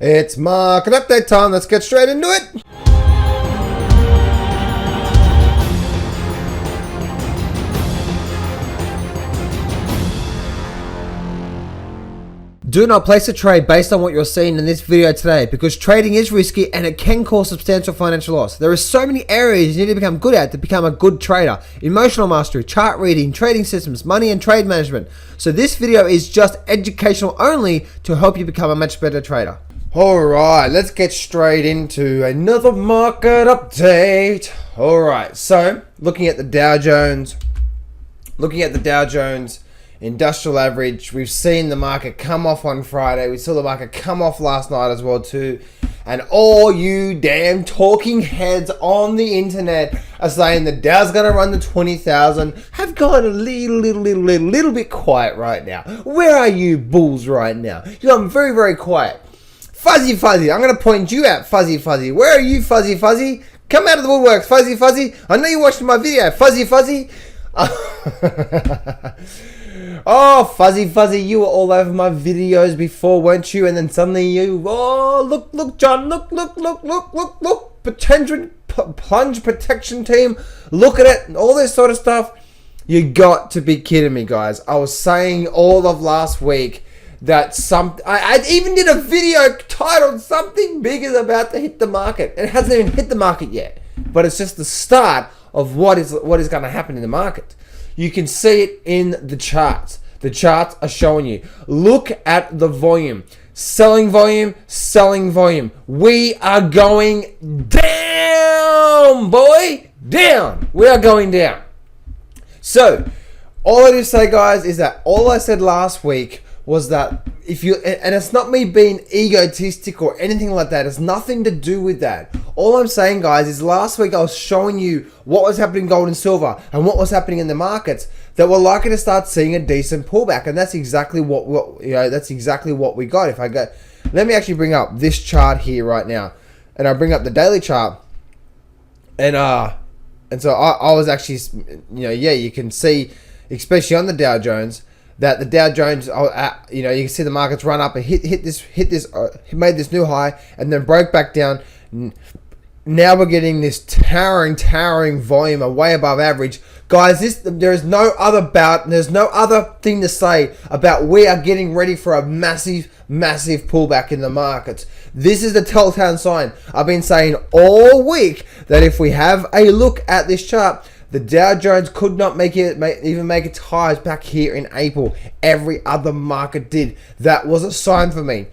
It's market update time. Let's get straight into it. Do not place a trade based on what you're seeing in this video today, because trading is risky and it can cause substantial financial loss. There are so many areas you need to become good at to become a good trader. Emotional mastery, chart reading, trading systems, money and trade management. So this video is just educational only to help you become a much better trader. Alright, let's get straight into another market update. Alright, so looking at the Dow Jones, industrial average, we've seen the market come off on Friday. We saw the market come off last night as well too. And all you damn talking heads on the internet are saying the Dow's going to run the 20,000 have gone a little bit quiet right now. Where are you bulls right now? You've gone very, very quiet. Fuzzy Fuzzy, I'm going to point you out, Fuzzy Fuzzy. Where are you, Fuzzy Fuzzy? Come out of the woodwork, Fuzzy Fuzzy. I know you're watching my video, Fuzzy Fuzzy. Oh, Fuzzy Fuzzy, you were all over my videos before, weren't you? And then suddenly look, John, look, plunge protection team, look at it, all this sort of stuff. You got to be kidding me, guys. I was saying all of last week that I even did a video titled "Something Big is About to Hit the Market." It hasn't even hit the market yet, but it's just the start of what is going to happen in the market. You can see it in the charts. The charts are showing you. Look at the volume. Selling volume, selling volume. We are going down, boy. Down. We are going down. So, all I do say, guys, is that all I said last week was that if you, and it's not me being egotistic or anything like that, it's nothing to do with that. All I'm saying, guys, is last week I was showing you what was happening in gold and silver and what was happening in the markets, that we're likely to start seeing a decent pullback, and that's exactly what we got. If I go, let me actually bring up this chart here right now, and I bring up the daily chart, and so I was actually, you can see, especially on the Dow Jones, that the Dow Jones, you can see the markets run up and hit this, made this new high and then broke back down. Now we're getting this towering volume, way above average, guys. There's no other thing to say about we are getting ready for a massive pullback in the markets. This is the telltale sign. I've been saying all week that if we have a look at this chart, the Dow Jones could not even make its highs back here in April. Every other market did. That was a sign for me.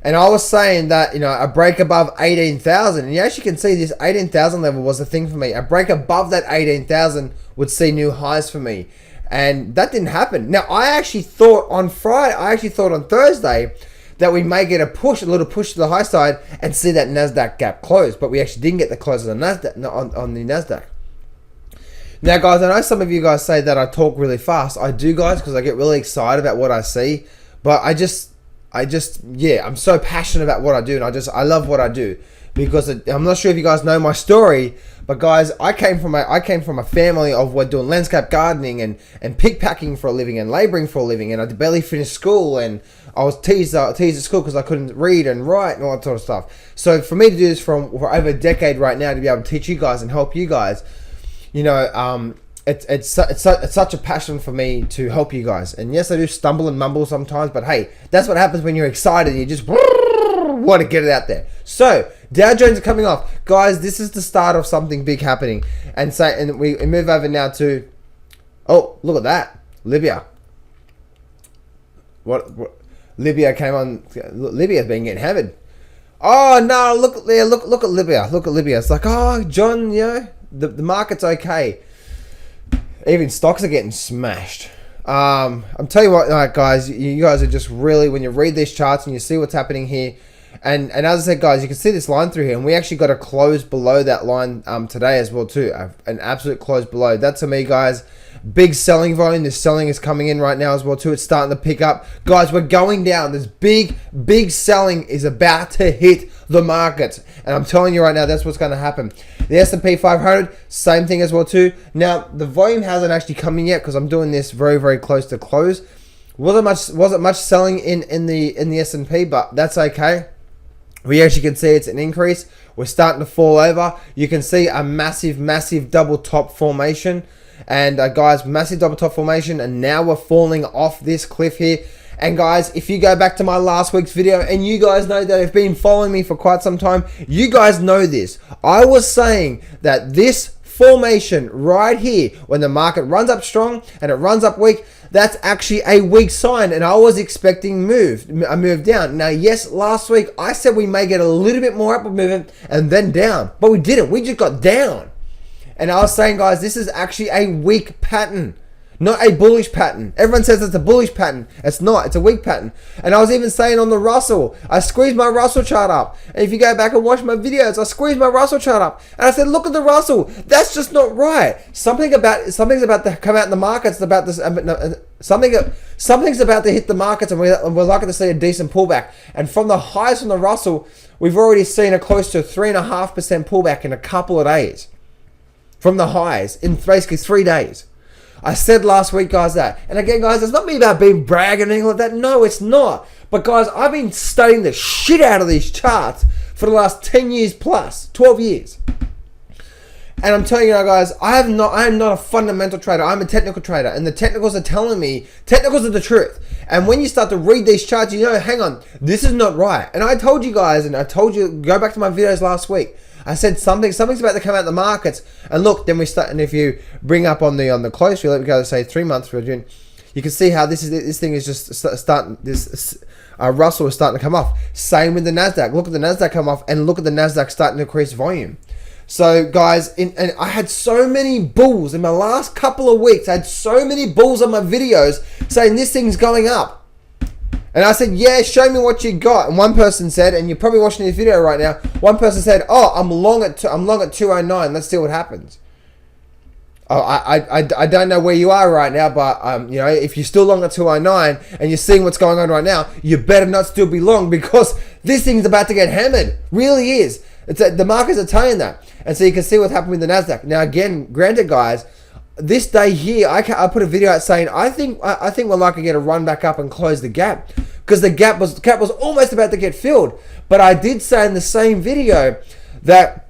And I was saying that, a break above 18,000. And you actually can see this 18,000 level was the thing for me. A break above that 18,000 would see new highs for me. And that didn't happen. Now, I actually thought on Thursday that we may get a little push to the high side and see that Nasdaq gap close. But we actually didn't get the close on the Nasdaq. Now, guys, I know some of you guys say that I talk really fast. I do, guys, because I get really excited about what I see. But I'm so passionate about what I do, and I love what I do, because I'm not sure if you guys know my story, but guys, I came from a family of we're doing landscape gardening and pig packing for a living and laboring for a living, and I barely finished school, and I was teased at school because I couldn't read and write and all that sort of stuff. So for me to do this for over a decade right now, to be able to teach you guys and help you guys, it's such a passion for me to help you guys. And yes, I do stumble and mumble sometimes, but hey, that's what happens when you're excited. You just want to get it out there. So Dow Jones are coming off, guys. This is the start of something big happening. And we move over now to, oh, look at that, Libya. What Libya came on. Libya's been getting hammered. Oh no, look at Libya. Look at Libya. It's like, oh, John, the market's okay. Even stocks are getting smashed. I'm telling you what, guys, you guys are just really, when you read these charts and you see what's happening here, and as I said, guys, you can see this line through here, and we actually got a close below that line today as well too, an absolute close below. That to me, guys, big selling volume. This selling is coming in right now as well too. It's starting to pick up, guys. We're going down. This big selling is about to hit the market, and I'm telling you right now, that's what's going to happen. The S&P 500, same thing as well too. Now the volume hasn't actually come in yet because I'm doing this very close to close. Wasn't much selling in the S&P, but that's okay. we actually can see it's an increase. We're starting to fall over. You can see a massive double top formation. And guys, massive double top formation. And now we're falling off this cliff here. And guys, if you go back to my last week's video, and you guys know that have been following me for quite some time, you guys know this. I was saying that this formation right here, when the market runs up strong and it runs up weak, that's actually a weak sign, and I was expecting a move down. Now, yes, last week I said we may get a little bit more upward movement and then down, but we didn't. We just got down. And I was saying, guys, this is actually a weak pattern, not a bullish pattern. Everyone says it's a bullish pattern. It's not. It's a weak pattern. And I was even saying on the Russell, I squeezed my Russell chart up. And if you go back and watch my videos, I squeezed my Russell chart up. And I said, look at the Russell. That's just not right. Something's about to come out in the markets about this. Something's about to hit the markets, and we're likely to see a decent pullback. And from the highs from the Russell, we've already seen a close to 3.5% pullback in a couple of days. From the highs in basically 3 days. I said last week, guys, that. And again, guys, it's not me about being bragging or anything like that. No, it's not. But guys, I've been studying the shit out of these charts for the last 10 years plus, 12 years. And I'm telling you now, guys, I am not a fundamental trader. I'm a technical trader. And the technicals are telling me, technicals are the truth. And when you start to read these charts, you know, hang on, this is not right. And I told you guys, and I told you, go back to my videos last week. I said something's about to come out of the markets, and look, then we start. And if you bring up on the close view, let me go to say 3 months for June, you can see how this thing is just starting. This Russell is starting to come off. Same with the Nasdaq. Look at the Nasdaq come off, and look at the Nasdaq starting to increase volume. So guys, and I had so many bulls in my last couple of weeks. I had so many bulls on my videos saying this thing's going up. And I said, yeah, show me what you got. And one person said, and you're probably watching this video right now, one person said, oh, I'm long at 209. Let's see what happens. Oh, I don't know where you are right now, but you know, if you're still long at 209 and you're seeing what's going on right now, you better not still be long, because this thing's about to get hammered. Really is. The markets are telling that. And so you can see what happened with the Nasdaq. Now again, granted, guys, this day here, I put a video out saying I think we're likely to get a run back up and close the gap, because the gap was almost about to get filled. But I did say in the same video that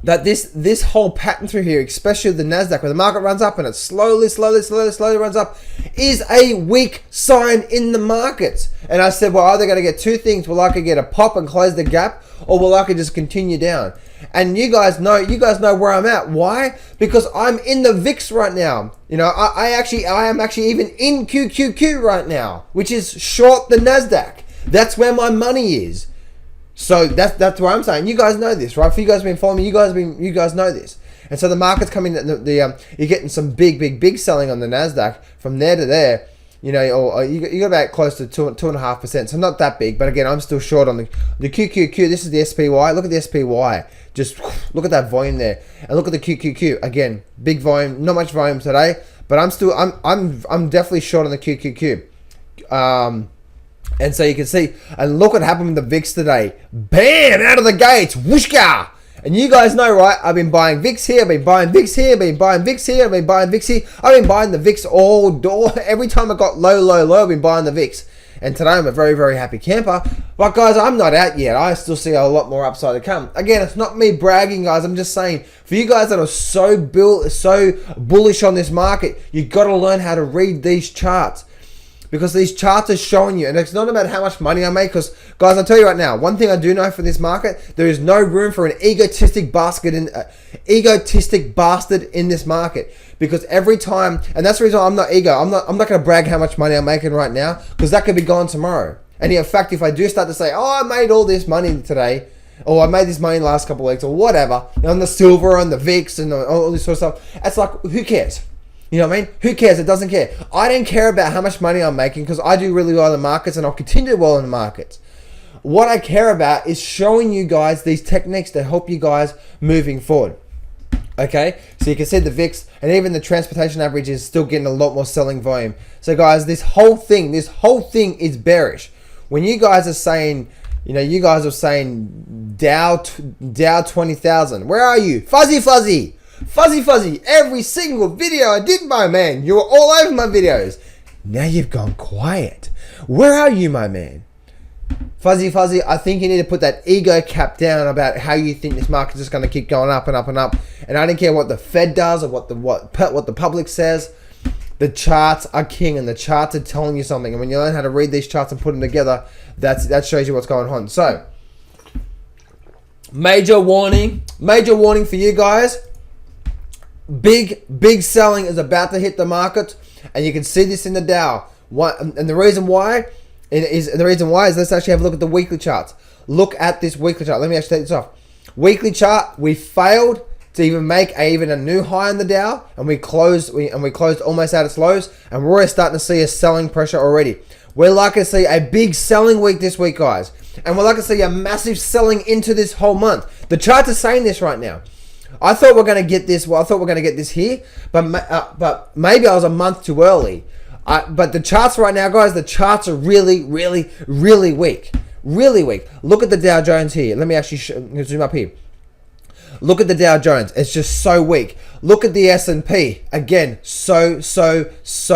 this whole pattern through here, especially the Nasdaq, where the market runs up and it slowly runs up, is a weak sign in the markets. And I said, we're either going to get two things: we're likely to get a pop and close the gap, or we're likely to just continue down. And you guys know where I'm at. Why? Because I'm in the VIX right now. You know, I am actually even in QQQ right now, which is short the Nasdaq. That's where my money is. So that's what I'm saying. You guys know this, right? For you guys have been following me, you guys know this. And so the market's coming. You're getting some big selling on the Nasdaq from there to there. You know, or you got about close to 2.5%. So not that big, but again, I'm still short on the QQQ. This is the SPY. Look at the SPY. Just look at that volume there, and look at the QQQ. Again, big volume. Not much volume today, but I'm definitely short on the QQQ. And so you can see, and look what happened with the VIX today. Bam! Out of the gates. Whooshka! And you guys know, right? I've been buying VIX here, I've been buying VIX here, I've been buying VIX here, I've been buying VIX here. I've been buying the VIX all door. Every time I got low, I've been buying the VIX. And today I'm a very happy camper. But guys, I'm not out yet. I still see a lot more upside to come. Again, it's not me bragging, guys. I'm just saying, for you guys that are so bullish on this market, you got to learn how to read these charts. Because these charts are showing you, and it's not about how much money I make. Because, guys, I'll tell you right now, one thing I do know for this market, there is no room for an egotistic bastard in this market. Because every time, and that's the reason I'm not going to brag how much money I'm making right now, because that could be gone tomorrow. And in fact, if I do start to say, oh, I made all this money today, or I made this money in the last couple of weeks, or whatever, on the silver and the VIX and all this sort of stuff, it's like, who cares? You know what I mean? Who cares? It doesn't care. I don't care about how much money I'm making, because I do really well in the markets, and I'll continue to do well in the markets. What I care about is showing you guys these techniques to help you guys moving forward. Okay, so you can see the VIX, and even the transportation average is still getting a lot more selling volume. So guys, this whole thing is bearish. When you guys are saying, you know, you guys are saying Dow 20,000. Where are you? Fuzzy. Every single video I did, my man. You were all over my videos. Now you've gone quiet. Where are you, my man? Fuzzy, I think you need to put that ego cap down about how you think this market is just going to keep going up and up and up. And I don't care what the Fed does or what the public says. The charts are king, and the charts are telling you something. And when you learn how to read these charts and put them together, that shows you what's going on. So, major warning for you guys. Big selling is about to hit the market, and you can see this in the Dow. And the reason why is let's actually have a look at the weekly charts. Look at this weekly chart. Let me actually take this off. Weekly chart, we failed to even make even a new high in the Dow, and we closed almost at its lows, and we're already starting to see a selling pressure already. We're likely to see a big selling week this week, guys, and we're likely to see a massive selling into this whole month. The charts are saying this right now. I thought we're going to get this. Well, I thought we're going to get this here, but maybe I was a month too early. But the charts right now, guys, the charts are really weak. Really weak. Look at the Dow Jones here. Let me actually zoom up here. Look at the Dow Jones. It's just so weak. Look at the S&P. Again, so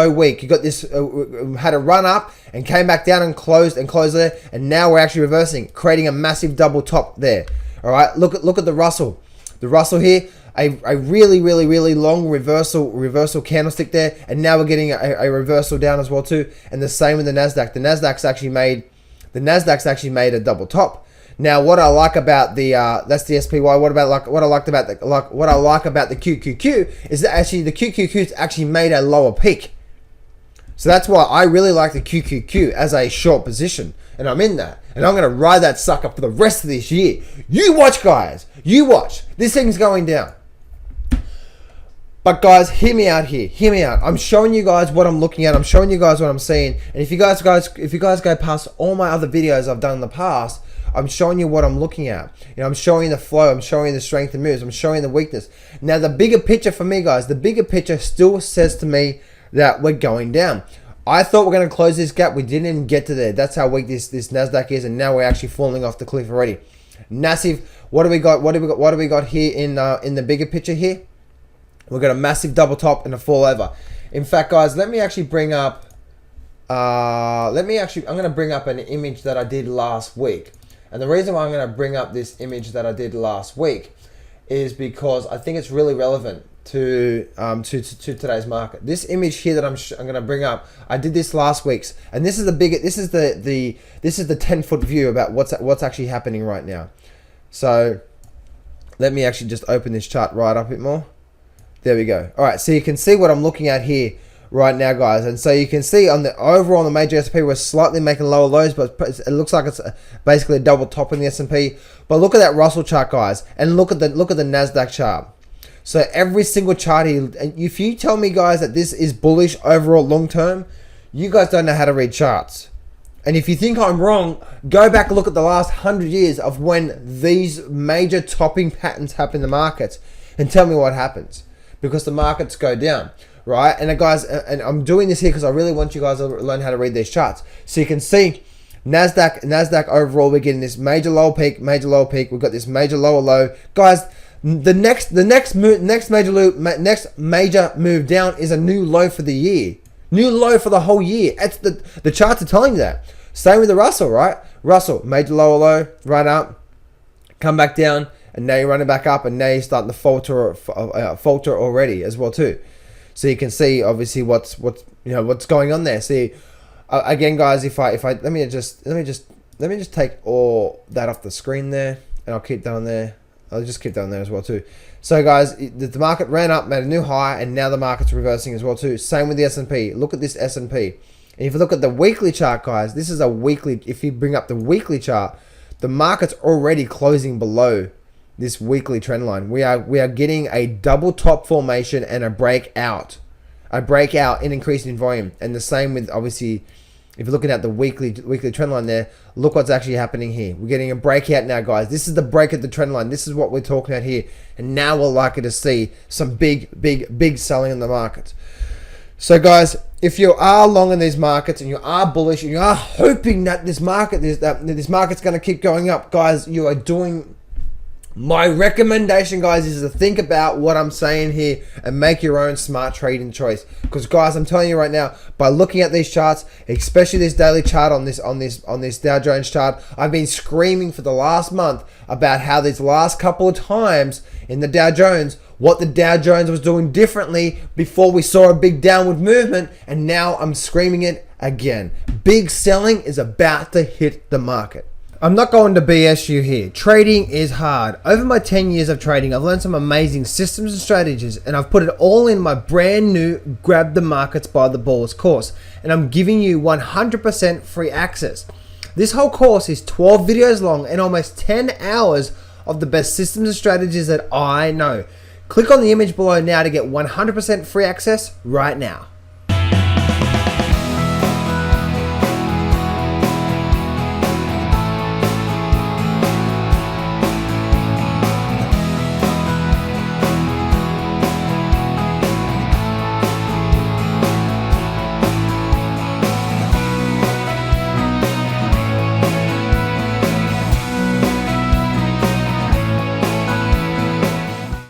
weak. You got this, had a run up and came back down and closed there. And now we're actually reversing, creating a massive double top there. All right, look at the Russell. The Russell here, a really long reversal candlestick there. And now we're getting a reversal down as well too. And the same with the Nasdaq. The Nasdaq's actually made a double top. Now, what I like about the that's the SPY. What I like about the QQQ is that actually the QQQ's actually made a lower peak. So that's why I really like the QQQ as a short position, and I'm in that, and I'm gonna ride that sucker for the rest of this year. You watch, guys. You watch. This thing's going down. But guys, hear me out here. Hear me out. I'm showing you guys what I'm looking at. I'm showing you guys what I'm seeing. And if you guys go past all my other videos I've done in the past, I'm showing you what I'm looking at. You know, I'm showing you the flow. I'm showing you the strength and moves. I'm showing you the weakness. Now, the bigger picture for me, guys, the bigger picture still says to me that we're going down. I thought we're going to close this gap. We didn't even get to there. That's how weak this Nasdaq is, and now we're actually falling off the cliff already. Massive. What do we got? What do we got here in the bigger picture here? We've got a massive double top and a fall over. In fact, guys, let me actually bring up. I'm going to bring up an image that I did last week. And the reason why I'm going to bring up this image that I did last week is because I think it's really relevant to today's market. This image here that I'm going to bring up, I did this last week's, and this is the 10-foot view about what's actually happening right now. So let me actually just open this chart right up a bit more. There we go. All right, so you can see what I'm looking at here right now, guys, and so you can see on the overall on the major S&P we're slightly making lower lows, but it looks like it's basically a double top in the S&P. But look at that Russell chart, guys, and look at the Nasdaq chart. So every single chart here, if you tell me, guys, that this is bullish overall long term, you guys don't know how to read charts. And if you think I'm wrong, go back and look at the last 100 years of when these major topping patterns happen in the markets and tell me what happens, because the markets go down. Right, and guys, and I'm doing this here because I really want you guys to learn how to read these charts. So you can see Nasdaq overall, we're getting this major lower peak. We've got this major lower low, guys. The next major move down is a new low for the year, new low for the whole year. It's the charts are telling you that. Same with the Russell, right? Russell, major lower low, run up, come back down, and now you're running back up, and now you're starting to falter already as well too. So you can see obviously what's going on there. See, again, guys, if I let me just take all that off the screen there, and I'll keep that on there. I'll just keep that on there as well too. So guys, the market ran up, made a new high, and now the market's reversing as well too. Same with the S&P. Look at this S&P. And if you look at the weekly chart, guys, this is a weekly. If you bring up the weekly chart, the market's already closing below this weekly trend line. We are getting a double top formation and a breakout in increasing volume. And the same with, obviously, if you're looking at the weekly trend line there, look what's actually happening here. We're getting a breakout now, guys. This is the break of the trend line. This is what we're talking about here. And now we're likely to see some big selling in the market. So guys, if you are long in these markets and you are bullish and you are hoping that this market's going to keep going up, guys, you are doing My recommendation, guys, is to think about what I'm saying here and make your own smart trading choice. Because, guys, I'm telling you right now, by looking at these charts, especially this daily chart on this Dow Jones chart, I've been screaming for the last month about how these last couple of times in the Dow Jones, what the Dow Jones was doing differently before we saw a big downward movement, and now I'm screaming it again. Big selling is about to hit the market. I'm not going to BS you here. Trading is hard. Over my 10 years of trading, I've learned some amazing systems and strategies, and I've put it all in my brand new Grab the Markets by the Balls course, and I'm giving you 100% free access. This whole course is 12 videos long and almost 10 hours of the best systems and strategies that I know. Click on the image below now to get 100% free access right now.